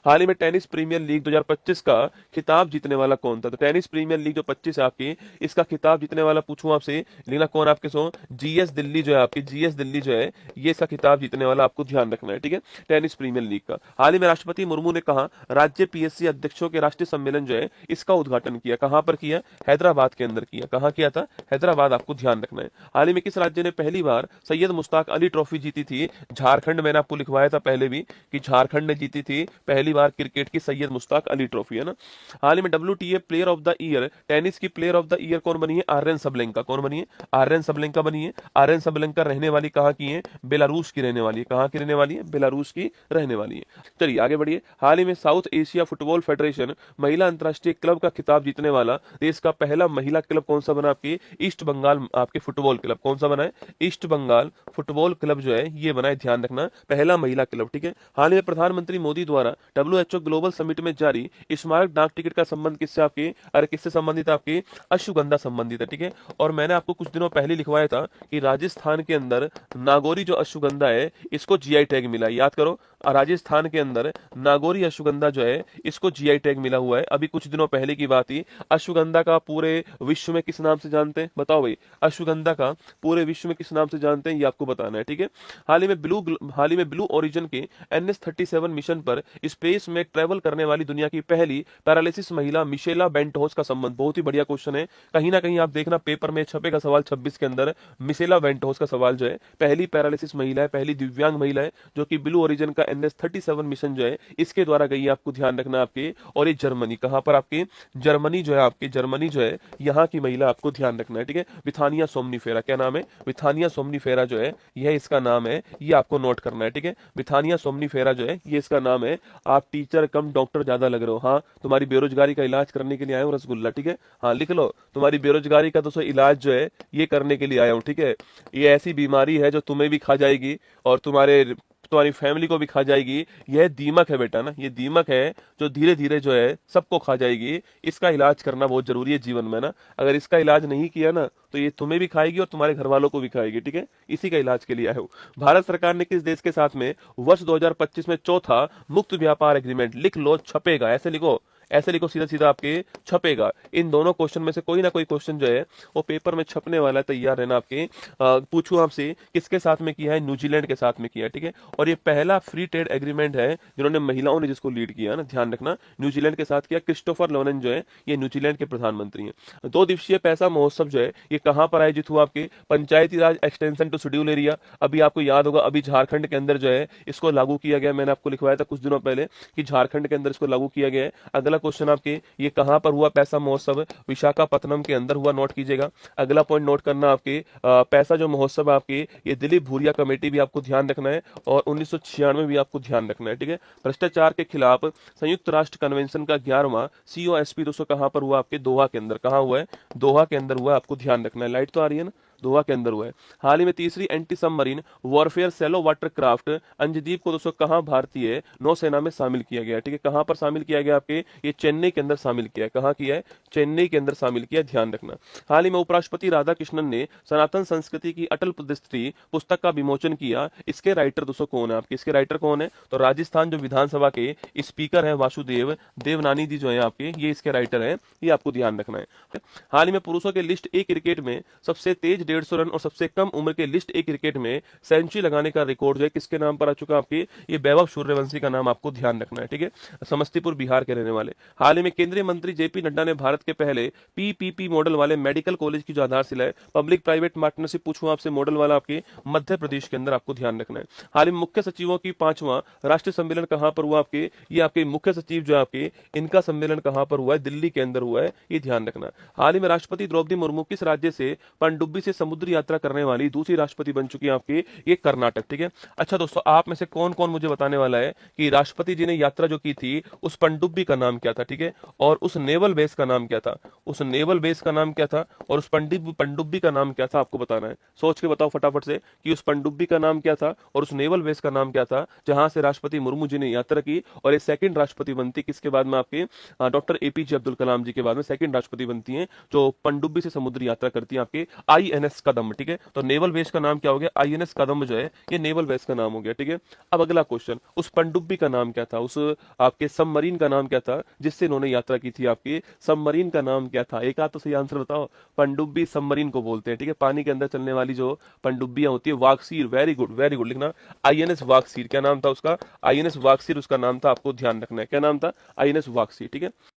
हाल ही में tennis premiere league 2025 का खिताब जीतने वाला कौन था? तो टेनिस प्रीमियर लीग जो 25 है आपकी, इसका खिताब जीतने वाला पूछूं आपसे, लिखना कौन आपके सो, जीएस दिल्ली जो है आपकी, जीएस दिल्ली जो है ये इसका खिताब जीतने वाला, आपको ध्यान रखना है, ठीक है, टेनिस प्रीमियर लीग का। हाल ही में राष्ट्रपति मुर्मू ने कहा राज्य पीएससी अध्यक्षों के राष्ट्रीय सम्मेलन जो है इसका उद्घाटन किया। कहां पर किया? हैदराबाद के अंदर किया। कहां किया था? हैदराबाद, आपको ध्यान रखना है। हाल ही में किस राज्य ने पहली बार सैयद मुश्ताक अली ट्रॉफी जीती थी? झारखंड। मैंने आपको लिखवाया था पहले भी कि झारखंड ने जीती थी पहली बार क्रिकेट की सैयद मुश्ताक अली ट्रॉफी, है ना। हाल ही में WTA player of the year, tennis की प्लेयर ऑफ द ईयर कौन बनी है? आर्यन सबलेंका। कौन बनी है? आर्यन सबलेंका बनी है। आर्यन सबलेंका रहने वाली कहां की है? बेलारूस की रहने वाली है। कहां की रहने वाली है? बेलारूस की रहने वाली है। चलिए आगे बढ़िए। हाल ही में साउथ एशिया फुटबॉल फेडरेशन महिला अंतरराष्ट्रीय क्लब का खिताब जीतने वाला देश का पहला महिला क्लब कौन सा बना? आपकी ईस्ट बंगाल आपके फुटबॉल क्लब। कौन सा बना है? ईस्ट बंगाल फुटबॉल क्लब जो है ये बना है, ध्यान रखना, पहला महिला क्लब, ठीक है। हाल ही में प्रधानमंत्री मोदी द्वारा डब्ल्यूएचओ ग्लोबल समिट में जारी स्मारक डाक टिकट का संबंध किससे? आपके अरे किससे संबंधित है? आपके अश्वगंधा संबंधित है, ठीक है। और मैंने आपको कुछ दिनों पहले लिखवाया था कि राजस्थान के अंदर नागौरी जो अश्वगंधा है इसको जीआई टैग मिला है, याद करो। राजस्थान के अंदर नागौरी अश्वगंधा जो है इसको जीआई टैग मिला हुआ है। अभी कुछ दिनों पहले की बात ही। अश्वगंधा का पूरे विश्व में किस नाम से जानते हैं? बताओ भाई, अश्वगंधा का पूरे विश्व में किस नाम से जानते हैं ये आपको बताना है, ठीक है। हाल ही में ब्लू ओरिजिन के NS-37 मिशन पर स्पेस में ट्रेवल करने वाली दुनिया की पहली पैरालिसिस महिला मिशेला बेंटोस का संबंध। बहुत ही बढ़िया क्वेश्चन है, कहीं ना कहीं आप देखना पेपर में छपेगा सवाल 26 के अंदर। मिशेला बेंटोस का सवाल जो है, पहली पैरालिसिस महिला है, पहली दिव्यांग महिला है जो कि ब्लू ओरिजिन का NS-37 मिशन जो है इसके द्वारा गई है, आपको ध्यान रखना आपके। और ये जर्मनी, कहां पर? आपके जर्मनी जो है, आपके जर्मनी जो है यहाँ की महिला, आपको ध्यान रखना है, ठीक है। विथानिया सोमनीफेरा, क्या नाम है? विथानिया सोमनीफेरा जो है यह इसका नाम है, ये आपको नोट करना है, ठीक है। विथानिया सोमनीफेरा जो है ये इसका नाम है। आप टीचर कम डॉक्टर ज्यादा लग रहे हो। हाँ, तुम्हारी बेरोजगारी का इलाज करने के लिए आया हूँ रसगुल्ला, ठीक है। हाँ लिख लो, तुम्हारी बेरोजगारी का दोस्तों इलाज जो है ये करने के लिए आया हूँ, ठीक है। ये ऐसी बीमारी है जो तुम्हें भी खा जाएगी और तुम्हारी फैमिली को भी खा जाएगी। यह दीमक है बेटा ना, ये दीमक है जो धीरे धीरे जो है सबको खा जाएगी। इसका इलाज करना बहुत जरूरी है जीवन में ना। अगर इसका इलाज नहीं किया ना तो ये तुम्हें भी खाएगी और तुम्हारे घर वालों को भी खाएगी, ठीक है। इसी का इलाज के लिए आए हो। भारत सरकार ने किस देश के साथ में वर्ष 2025 में चौथा मुक्त व्यापार एग्रीमेंट? लिख लो, छपेगा, ऐसे लिखो, ऐसे लिखो, सीधा सीधा आपके छपेगा। इन दोनों क्वेश्चन में से कोई ना कोई क्वेश्चन जो है वो पेपर में छपने वाला है, तैयार रहना आपके। पूछूं आपसे किसके साथ में किया है? न्यूजीलैंड के साथ में किया है, ठीक है। और ये पहला फ्री ट्रेड एग्रीमेंट है जिन्होंने महिलाओं ने जिसको लीड किया ना, ध्यान रखना, न्यूजीलैंड के साथ किया। क्रिस्टोफर लोनन जो है ये न्यूजीलैंड के प्रधानमंत्री हैं। 2 दिवसीय पैसा महोत्सव जो है ये कहां पर आयोजित हुआ? आपके पंचायती राज एक्सटेंशन टू शेड्यूल एरिया। अभी आपको याद होगा, अभी झारखंड के अंदर जो है इसको लागू किया गया। मैंने आपको लिखवाया था कुछ दिनों पहले कि झारखंड के अंदर इसको लागू किया गया है। अगला क्वेश्चन आपके, ये कहां पर हुआ पैसा महोत्सव? विशाखापत्तनम के अंदर हुआ, नोट कीजिएगा। अगला पॉइंट नोट करना आपके, पैसा जो महोत्सव आपके ये दिलीप भूरिया कमेटी भी आपको ध्यान रखना है और 1996 भी आपको ध्यान रखना है, ठीक है। भ्रष्टाचार के खिलाफ संयुक्त राष्ट्र कन्वेंशन का 11वां COSP दोस्तों कहां पर हुआ? आपके दोहा के अंदर। कहां हुआ है? दोहा के अंदर हुआ, आपको ध्यान रखना है। लाइट तो आ रही है ना? दोहा के अंदर हुआ है। हाल ही में तीसरी anti submarine warfare shallow water craft Anjadip को दोस्तों कहां भारतीय नौसेना में शामिल किया गया, ठीक है। कहां पर शामिल किया गया? आपके ये चेन्नई के अंदर शामिल किया है। कहां किया है? चेन्नई के अंदर शामिल किया, ध्यान रखना। हाल ही में उपराष्ट्रपति राधाकृष्णन ने सनातन संस्कृति की अटल प्रतिष्ठित पुस्तक का विमोचन किया। इसके राइटर दोस्तों कौन है? आपके इसके राइटर कौन है? तो राजस्थान जो विधानसभा के स्पीकर है वासुदेव देवनानी जी जो है आपके, ये इसके राइटर है, ये आपको ध्यान रखना है। हाल ही में पुरुषों के लिस्ट ए क्रिकेट में सबसे तेज 150 रन और सबसे कम उम्र के लिस्ट ए क्रिकेट में सेंचुरी लगाने का रिकॉर्ड जो है किसके नाम पर आ चुका? आपके ये वैभव सूर्यवंशी का नाम आपको ध्यान रखना है, ठीक है। समस्तीपुर बिहार के रहने वाले। हाल ही में केंद्रीय मंत्री जेपी नड्डा ने भारत के पहले PPP मॉडल वाले मेडिकल कॉलेज की जो आधारशिला है, पब्लिक प्राइवेट पार्टनरशिप पूछूं आपसे, मॉडल वाला आपके मध्य प्रदेश के अंदर, आपको ध्यान रखना है। हाल ही में मुख्य सचिवों की 5वां राष्ट्रीय सम्मेलन कहां पर हुआ? आपके ये आपके मुख्य सचिव जो आपके इनका सम्मेलन कहां पर हुआ है? दिल्ली के अंदर हुआ है, ये ध्यान रखना। हाल ही में राष्ट्रपति द्रौपदी मुर्मू किस राज्य से पनडुब्बी से समुद्री यात्रा करने वाली दूसरी राष्ट्रपति बन चुकी है? आपकी ये कर्नाटक, ठीक है। अच्छा दोस्तों, आप में से कौन कौन मुझे बताने वाला है कि राष्ट्रपति जी ने यात्रा जो की थी उस पनडुब्बी का नाम क्या था, ठीक है, और उस नेवल बेस का नाम क्या था? उस नेवल बेस का नाम क्या था और उस पनडुब्बी का नाम क्या था? आपको बताना है। सोच के बताओ फटाफट से कि उस पनडुब्बी का नाम क्या था और उस नेवल बेस का नाम क्या था जहां से राष्ट्रपति मुर्मू जी ने यात्रा की। और ये सेकंड राष्ट्रपति बनती किसके बाद में? आपके डॉक्टर APJ अब्दुल कलाम जी के बाद में सेकंड राष्ट्रपति बनती हैं जो पनडुब्बी से समुद्री यात्रा करती है, आपके INS आईएनएस कदम, ठीक है। तो नेवल बेस का नाम क्या हो गया, आईएनएस कदम जो है ये नेवल बेस का नाम हो गया, ठीक है। अब अगला क्वेश्चन, उस पनडुब्बी का नाम क्या था, उस आपके सबमरीन का नाम क्या था जिससे इन्होंने यात्रा की थी, आपकी सबमरीन का नाम क्या था, एक आध तो सही आंसर बताओ। पनडुब्बी सबमरीन को बोलते हैं, ठीक है, पानी के अंदर चलने वाली जो पनडुब्बियां होती है, वागसीर, वेरी गुड लिखना, आईएनएस वागसीर, क्या नाम था उसका, आईएनएस वागसीर उसका नाम था, आपको ध्यान रखना है क्या नाम था, आईएनएस वागसीर, ठीक है।